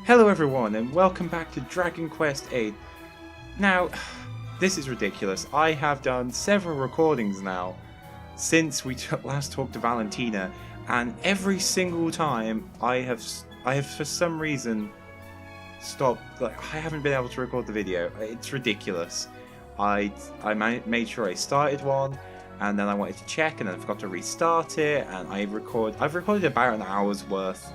Hello everyone and welcome back to Dragon Quest VIII. Now, this is ridiculous. I have done several recordings now since we last talked to Valentina, and every single time I have for some reason stopped. I haven't been able to record the video. It's ridiculous. I made sure I started one, and then I wanted to check, and then I forgot to restart it, and I've recorded about an hour's worth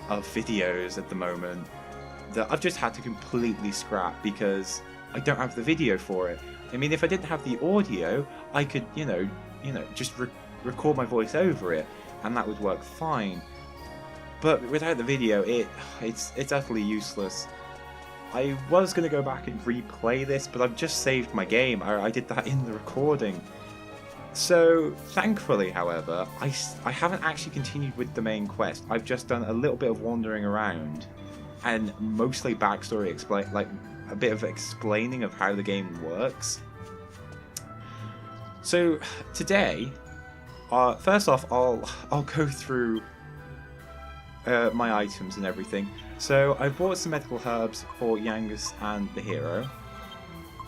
of videos at the moment that I've just had to completely scrap because I don't have the video for it. I mean, if I didn't have the audio, I could, just record my voice over it, and that would work fine. But without the video, it's utterly useless. I was going to go back and replay this, but I've just saved my game. I did that in the recording. So, thankfully, however, I haven't actually continued with the main quest. I've just done a little bit of wandering around, and mostly backstory, like a bit of explaining of how the game works. So, today, first off, I'll go through my items and everything. So, I bought some medical herbs for Yangus and the hero.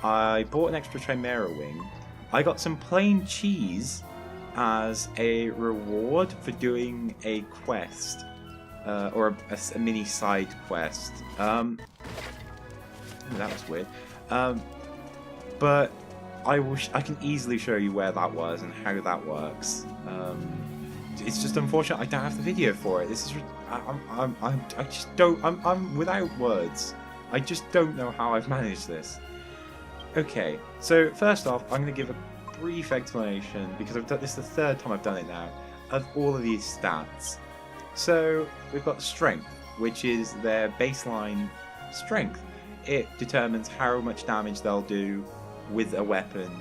I bought an extra Chimera wing. I got some plain cheese as a reward for doing a quest, or a mini side quest. That was weird. But I can easily show you where that was and how that works. It's just unfortunate I don't have the video for it. This is I'm without words. I just don't know how I've managed this. Okay, so first off, I'm going to give a brief explanation, because this is the third time I've done it now, of all of these stats. So, we've got strength, which is their baseline strength. It determines how much damage they'll do with a weapon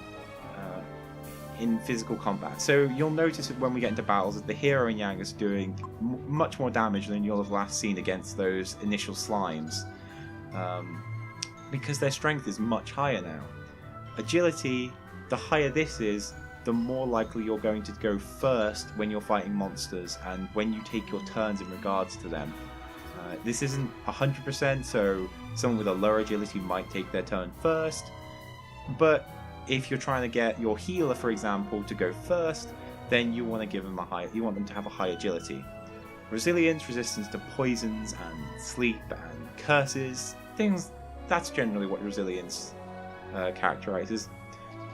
in physical combat. So, you'll notice that when we get into battles that the hero and Yangus are doing much more damage than you'll have last seen against those initial slimes. Because their strength is much higher now. Agility, the higher this is, the more likely you're going to go first when you're fighting monsters and when you take your turns in regards to them. This isn't 100%, so someone with a lower agility might take their turn first, but if you're trying to get your healer, for example, to go first, then you want to give them you want them to have a high agility. Resilience, resistance to poisons and sleep and curses, things. That's generally what resilience characterizes.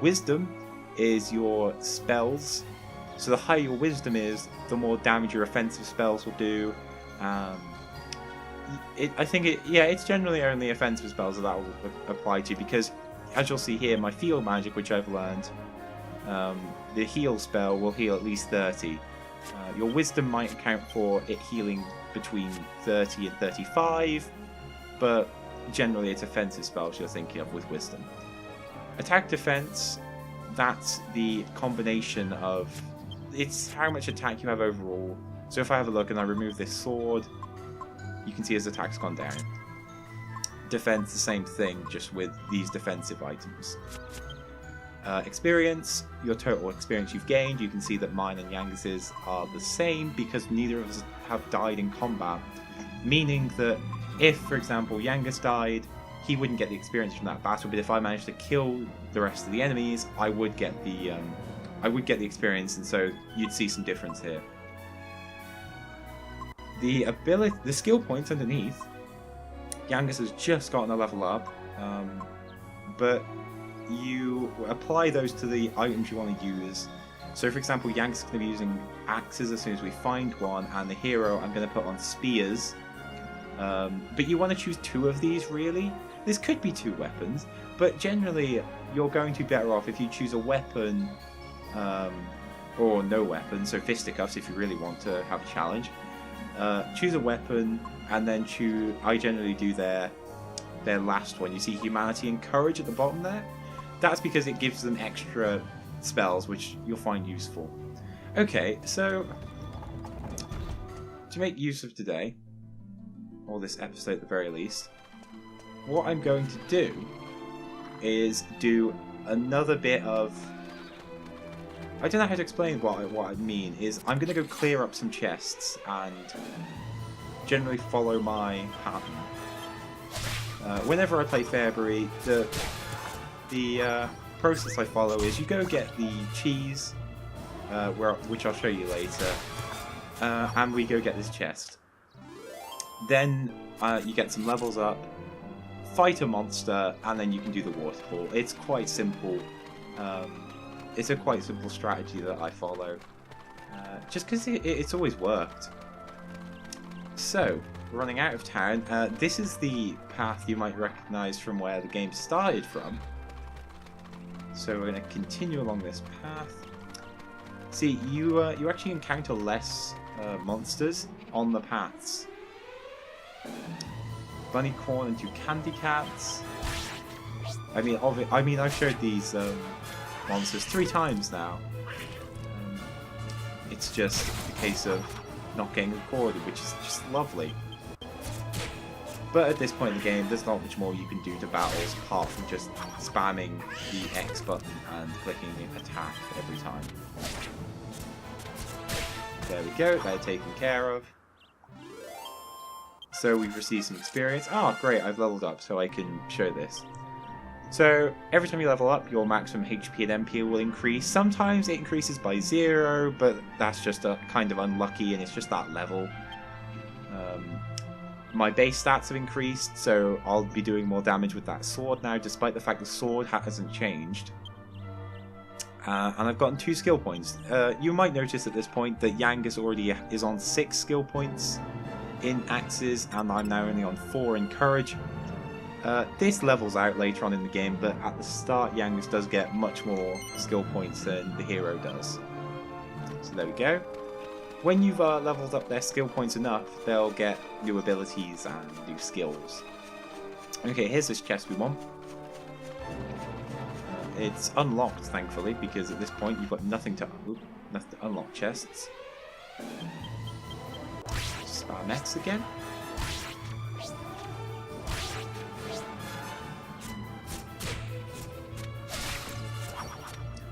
Wisdom is your spells. So the higher your wisdom is, the more damage your offensive spells will do. It's generally only offensive spells that will apply to, because as you'll see here, my field magic, which I've learned, the heal spell will heal at least 30. Your wisdom might account for it healing between 30 and 35, but generally it's offensive spells you're thinking of with wisdom. Attack defense, that's the combination of, it's how much attack you have overall. So if I have a look and I remove this sword, you can see his attack's gone down. Defense, the same thing, just with these defensive items. Experience, your total experience you've gained. You can see that mine and Yangus's are the same because neither of us have died in combat. Meaning that if, for example, Yangus died, he wouldn't get the experience from that battle, but if I managed to kill the rest of the enemies, I would get the experience, and so you'd see some difference here. The skill points underneath, Yangus has just gotten a level up, but you apply those to the items you want to use. So, for example, Yangus is going to be using axes as soon as we find one, and the hero I'm going to put on spears. But you want to choose 2 of these, really. This could be 2 weapons, but generally you're going to be better off if you choose a weapon or no weapon, so fisticuffs if you really want to have a challenge. Choose a weapon, and then I generally do their last one. You see humanity and courage at the bottom there? That's because it gives them extra spells which you'll find useful. Okay, so to make use of today, or this episode at the very least, what I'm going to do is do another bit of... I don't know how to explain what I mean. I'm going to go clear up some chests and generally follow my pattern. Whenever I play Fairy, the process I follow is you go get the cheese, which I'll show you later, and we go get this chest. Then you get some levels up, fight a monster, and then you can do the waterfall. It's quite simple. It's a quite simple strategy that I follow, just because it's always worked. So, running out of town, this is the path you might recognise from where the game started from. So we're going to continue along this path. See, you actually encounter less monsters on the paths. Bunny corn and 2 candy cats. I mean, I've showed these monsters 3 times now. It's just a case of not getting recorded, which is just lovely. But at this point in the game, there's not much more you can do to battles apart from just spamming the X button and clicking attack every time. There we go, they're taken care of. So we've received some experience. Oh, great, I've leveled up, so I can show this. So every time you level up, your maximum HP and MP will increase. Sometimes it increases by 0, but that's just a kind of unlucky, and it's just that level. My base stats have increased, so I'll be doing more damage with that sword now, despite the fact the sword hasn't changed. And I've gotten 2 skill points. You might notice at this point that Yangus already is on 6 skill points in axes, and I'm now only on 4 in courage. This levels out later on in the game, but at the start Yangus does get much more skill points than the hero does. So there we go. When you've leveled up their skill points enough, they'll get new abilities and new skills. Okay, here's this chest we want. It's unlocked, thankfully, because at this point you've got nothing to unlock chests. Spam X again.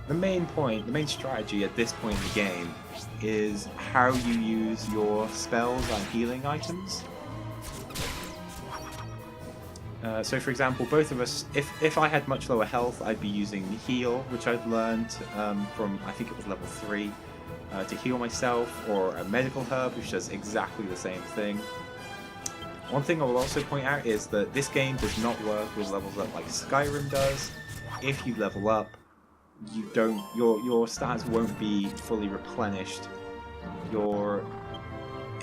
The main strategy at this point in the game is how you use your spells and healing items. So for example, both of us, if I had much lower health, I'd be using heal, which I've learned from, I think it was level 3, to heal myself, or a medical herb, which does exactly the same thing. One thing I will also point out is that this game does not work with levels up like Skyrim does. If you level up, your stats won't be fully replenished.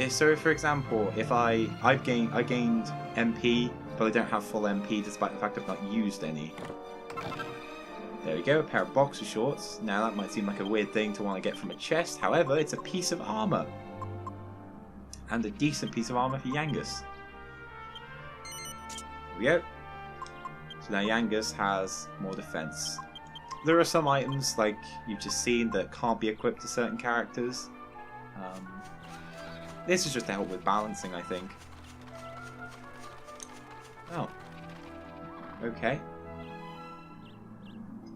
So for example, if I gained MP, but I don't have full MP despite the fact I've not used any. There we go, a pair of boxer shorts. Now that might seem like a weird thing to want to get from a chest, however, it's a piece of armor. And a decent piece of armor for Yangus. There we go. So now Yangus has more defense. There are some items, like you've just seen, that can't be equipped to certain characters. This is just to help with balancing, I think. Oh. Okay.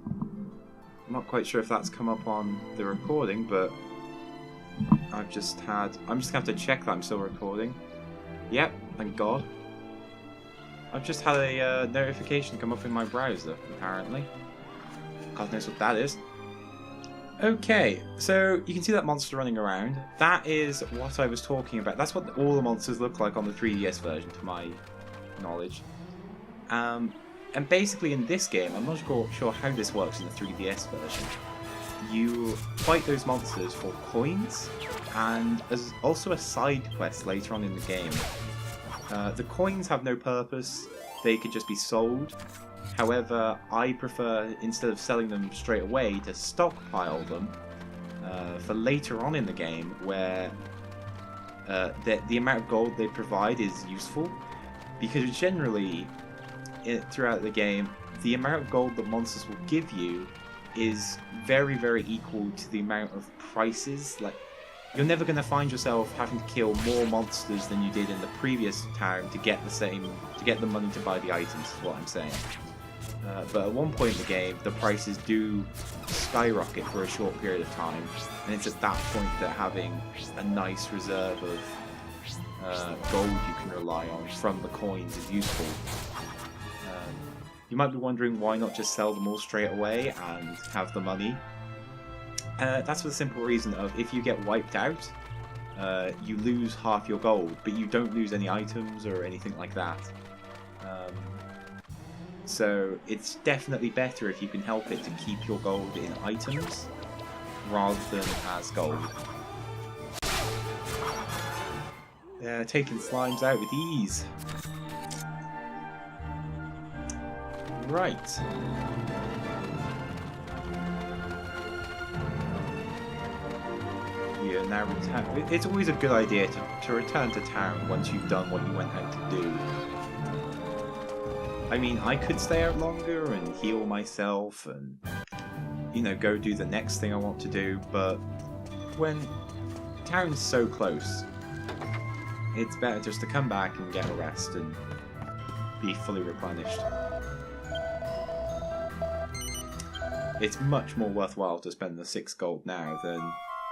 I'm not quite sure if that's come up on the recording, but I'm just gonna have to check that I'm still recording. Yep, thank God. I've just had a notification come up in my browser, apparently. God knows what that is. Okay, so you can see that monster running around. That is what I was talking about. That's what all the monsters look like on the 3DS version, to my knowledge. And basically in this game, I'm not sure how this works in the 3DS version. You fight those monsters for coins, and as also a side quest later on in the game. The coins have no purpose, they could just be sold. However, I prefer, instead of selling them straight away, to stockpile them for later on in the game, where the amount of gold they provide is useful. Because generally, throughout the game, the amount of gold that monsters will give you is very, very equal to the amount of prices. Like, you're never going to find yourself having to kill more monsters than you did in the previous town to get the money to buy the items, is what I'm saying. But at one point in the game, the prices do skyrocket for a short period of time, and it's at that point that having a nice reserve of gold you can rely on from the coins is useful. You might be wondering why not just sell them all straight away and have the money. That's for the simple reason of if you get wiped out, you lose half your gold, but you don't lose any items or anything like that. So it's definitely better if you can help it to keep your gold in items rather than as gold. Taking slimes out with ease. Right. We are now return. It's always a good idea to return to town once you've done what you went out to do. I mean, I could stay out longer and heal myself and, you know, go do the next thing I want to do, but when town's so close, it's better just to come back and get a rest and be fully replenished. It's much more worthwhile to spend the 6 gold now than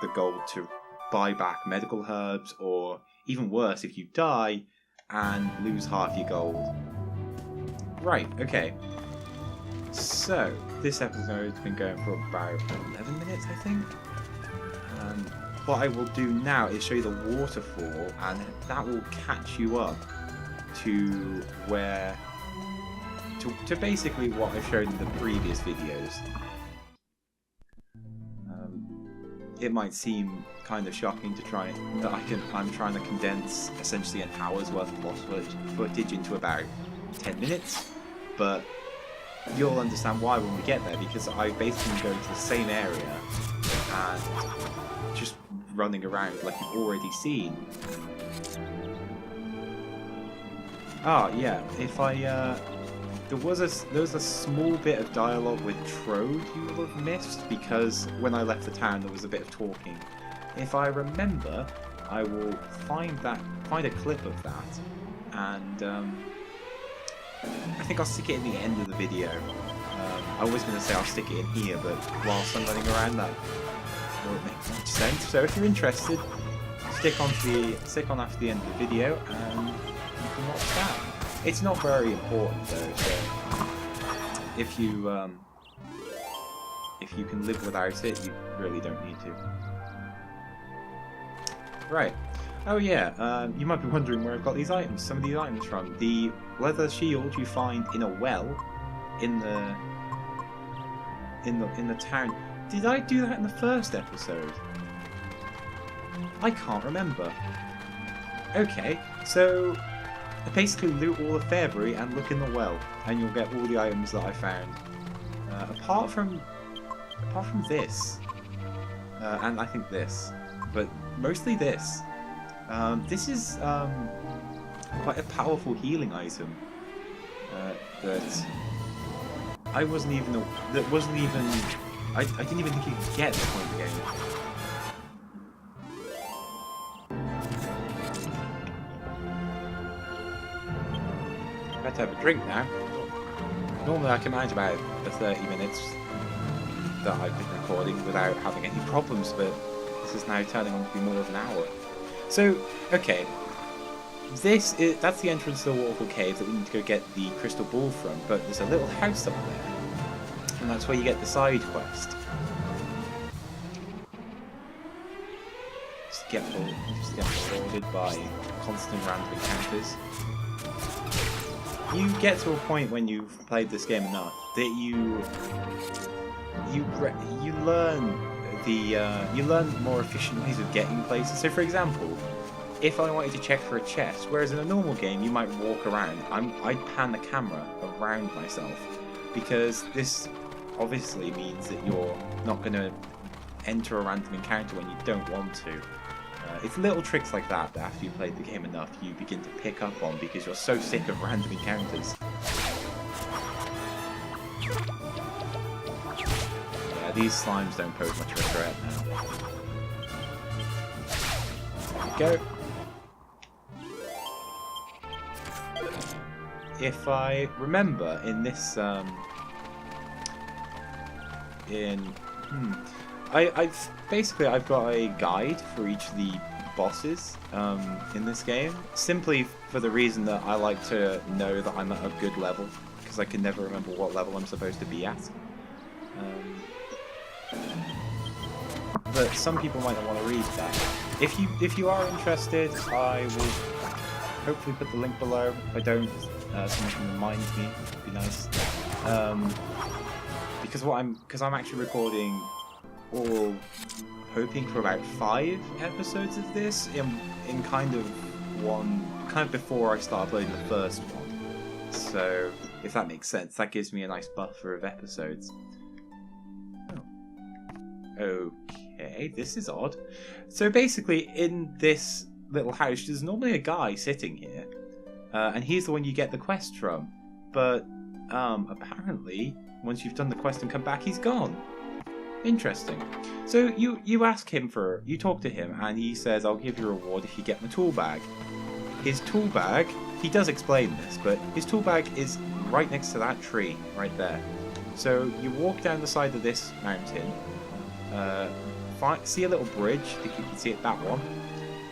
the gold to buy back medical herbs, or even worse, if you die and lose half your gold. Right, okay. So, this episode's been going for about 11 minutes, I think. What I will do now is show you the waterfall, and that will catch you up to where... to basically what I've shown in the previous videos. It might seem kind of shocking to try that I'm trying to condense essentially an hour's worth of lost footage into about 10 minutes, but you'll understand why when we get there, because I basically go to the same area and just running around like you've already seen. Ah, yeah, if I there was a small bit of dialogue with Trode you will have missed, because when I left the town there was a bit of talking. If I remember, I will find a clip of that, and I think I'll stick it in the end of the video. I was going to say I'll stick it in here, but whilst I'm running around, that won't make much sense. So if you're interested, stick on after the end of the video, and you can watch that. It's not very important though, so if you can live without it, you really don't need to. Right. Oh yeah, you might be wondering where I've got these items. Some of these items from the leather shield you find in a well in the town. Did I do that in the first episode? I can't remember. Okay, so basically loot all of Fairbury and look in the well, and you'll get all the items that I found. Apart from this, and I think this, but mostly this. This is quite a powerful healing item that I didn't even think you could get at this point in the game. I have to have a drink now. Normally I can manage about the 30 minutes that I've been recording without having any problems, but this is now turning on to be more of an hour. So, okay, that's the entrance to the waterfall cave that we need to go get the crystal ball from, but there's a little house up there, and that's where you get the side quest. Just get boarded by constant random encounters. You get to a point when you've played this game enough that you learn more efficient ways of getting places. So for example, if I wanted to check for a chest, whereas in a normal game you might walk around, I'd pan the camera around myself, because this obviously means that you're not going to enter a random encounter when you don't want to. It's little tricks like that after you've played the game enough you begin to pick up on, because you're so sick of random encounters. Yeah, these slimes don't pose much of a threat now. There we go. If I remember in this, I've got a guide for each of the bosses in this game, simply for the reason that I like to know that I'm at a good level, because I can never remember what level I'm supposed to be at. But some people might not want to read that. If you are interested, I will hopefully put the link below. If I don't, someone can remind me. It'd be nice. Because I'm actually recording all, hoping for about 5 episodes of this in kind of before I start uploading the first one. So if that makes sense, that gives me a nice buffer of episodes. Oh. Okay, this is odd. So basically, in this little house, there's normally a guy sitting here, and he's the one you get the quest from. But apparently, once you've done the quest and come back, he's gone. Interesting. So you talk to him, and he says, "I'll give you a reward if you get my tool bag." His tool bag, he does explain this, but his tool bag is right next to that tree, right there. So you walk down the side of this mountain. See a little bridge, I think you can see it, that one.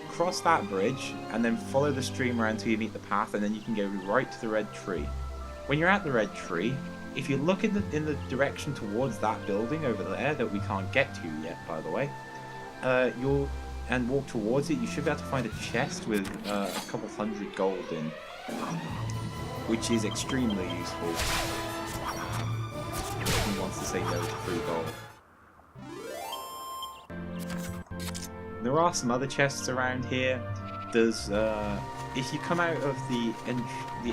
Cross that bridge, and then follow the stream around till you meet the path, and then you can go right to the red tree. When you're at the red tree, if you look in the direction towards that building over there, that we can't get to yet, by the way, and walk towards it, you should be able to find a chest with a couple hundred gold in, which is extremely useful. Who wants to say no to free gold? There are some other chests around here. There's if you come out of the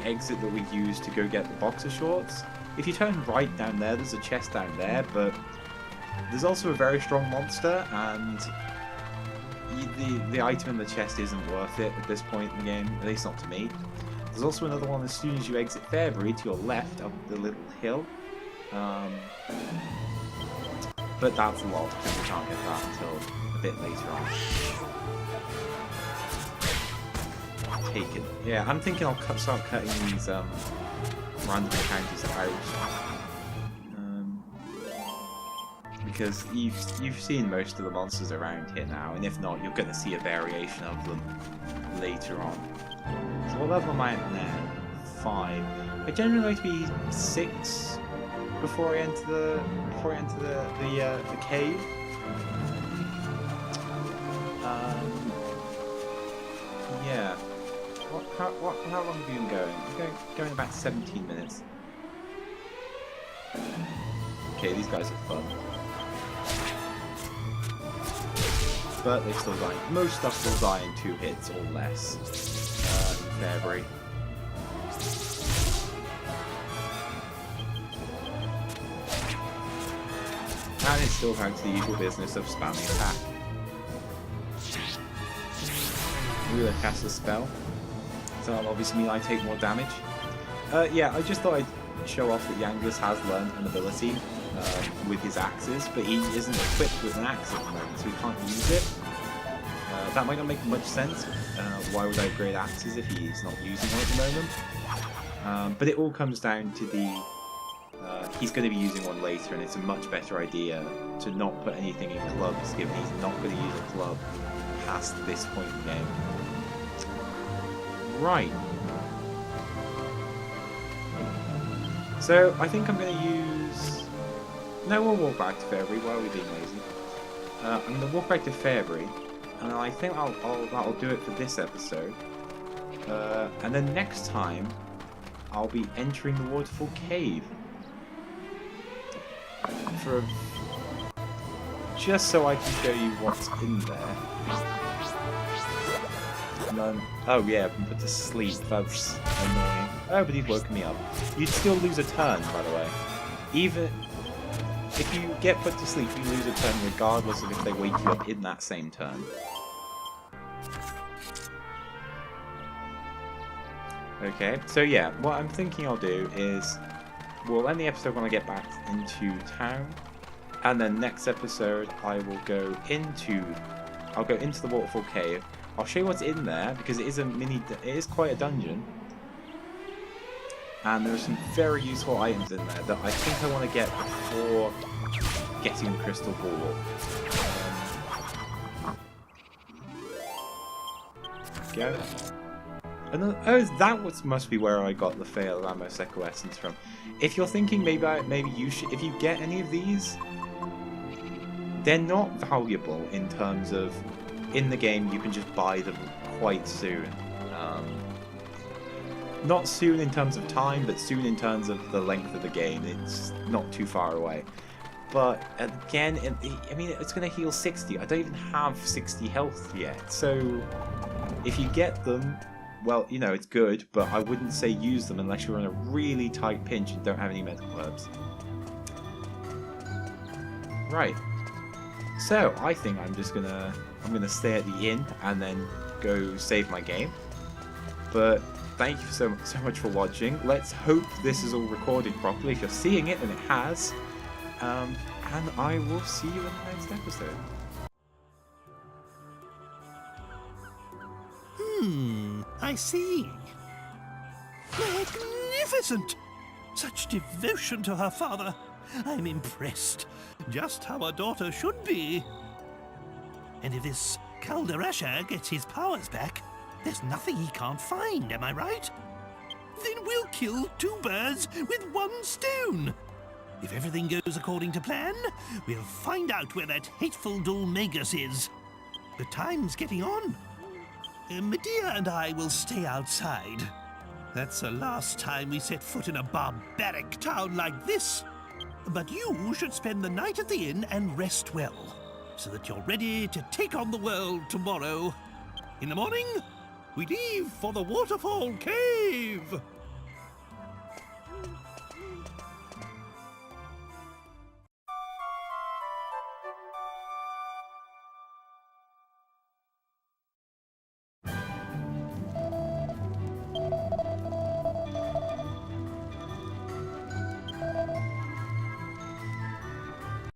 exit that we used to go get the boxer shorts, if you turn right down there, there's a chest down there, but there's also a very strong monster, and the item in the chest isn't worth it at this point in the game, at least not to me. There's also another one as soon as you exit Fairbury to your left up the little hill. But that's locked, and we can't get that until a bit later on. Taken. Yeah, I'm thinking I'll start cutting these random encounters out. Because you've seen most of the monsters around here now, and if not, you're going to see a variation of them later on. So what level am I at now? 5. I generally like to be 6 before I enter the cave. Yeah. How long have you been going? I'm going about 17 minutes. Okay, these guys are fun. But they still die. Most stuff will die in 2 hits or less. In Fairbury. And it still has the usual business of spamming attack. Wheeler casts a spell, so that'll obviously mean I take more damage. Yeah, I just thought I'd show off that Yanglus has learned an ability with his axes, but he isn't equipped with an axe at the moment, so he can't use it. That might not make much sense. Why would I upgrade axes if he's not using one at the moment? But it all comes down to the he's going to be using one later, and it's a much better idea to not put anything in clubs, given he's not going to use a club past this point in the game. Right. So I think I'm going to use... No, we'll walk back to Fairbury. Why are we being lazy? I'm going to walk back to Fairbury, and I think that'll do it for this episode. And then next time, I'll be entering the waterfall cave. Just so I can show you what's in there. None. Oh yeah, I've been put to sleep. That's annoying. Oh, but he's woken me up. You'd still lose a turn, by the way. Even if you get put to sleep, you lose a turn regardless of if they wake you up in that same turn. Okay, so yeah, what I'm thinking I'll do is we'll end the episode when I get back into town, and then next episode I will go into the waterfall cave. I'll show you what's in there, because it is quite a dungeon, and there are some very useful items in there that I think I want to get before getting the crystal ball. go. Oh, that must be where I got the Fail Ramos Echo Essence from. If you're thinking maybe you should, if you get any of these, they're not valuable in terms of, in the game you can just buy them quite soon. Not soon in terms of time, but soon in terms of the length of the game. It's not too far away. But again, I mean, it's going to heal 60. I don't even have 60 health yet. So if you get them, well, you know, it's good, but I wouldn't say use them unless you're in a really tight pinch and don't have any medical herbs. Right. So I think I'm gonna stay at the inn and then go save my game. But thank you so much for watching. Let's hope this is all recorded properly. If you're seeing it, then it has. And I will see you in the next episode. I see. Magnificent! Such devotion to her father. I'm impressed. Just how a daughter should be. And if this Calderasher gets his powers back, there's nothing he can't find, am I right? Then we'll kill 2 birds with 1 stone. If everything goes according to plan, we'll find out where that hateful Dulmagus is. The time's getting on. Medea and I will stay outside. That's the last time we set foot in a barbaric town like this. But you should spend the night at the inn and rest well, so that you're ready to take on the world tomorrow. In the morning, we leave for the Waterfall Cave.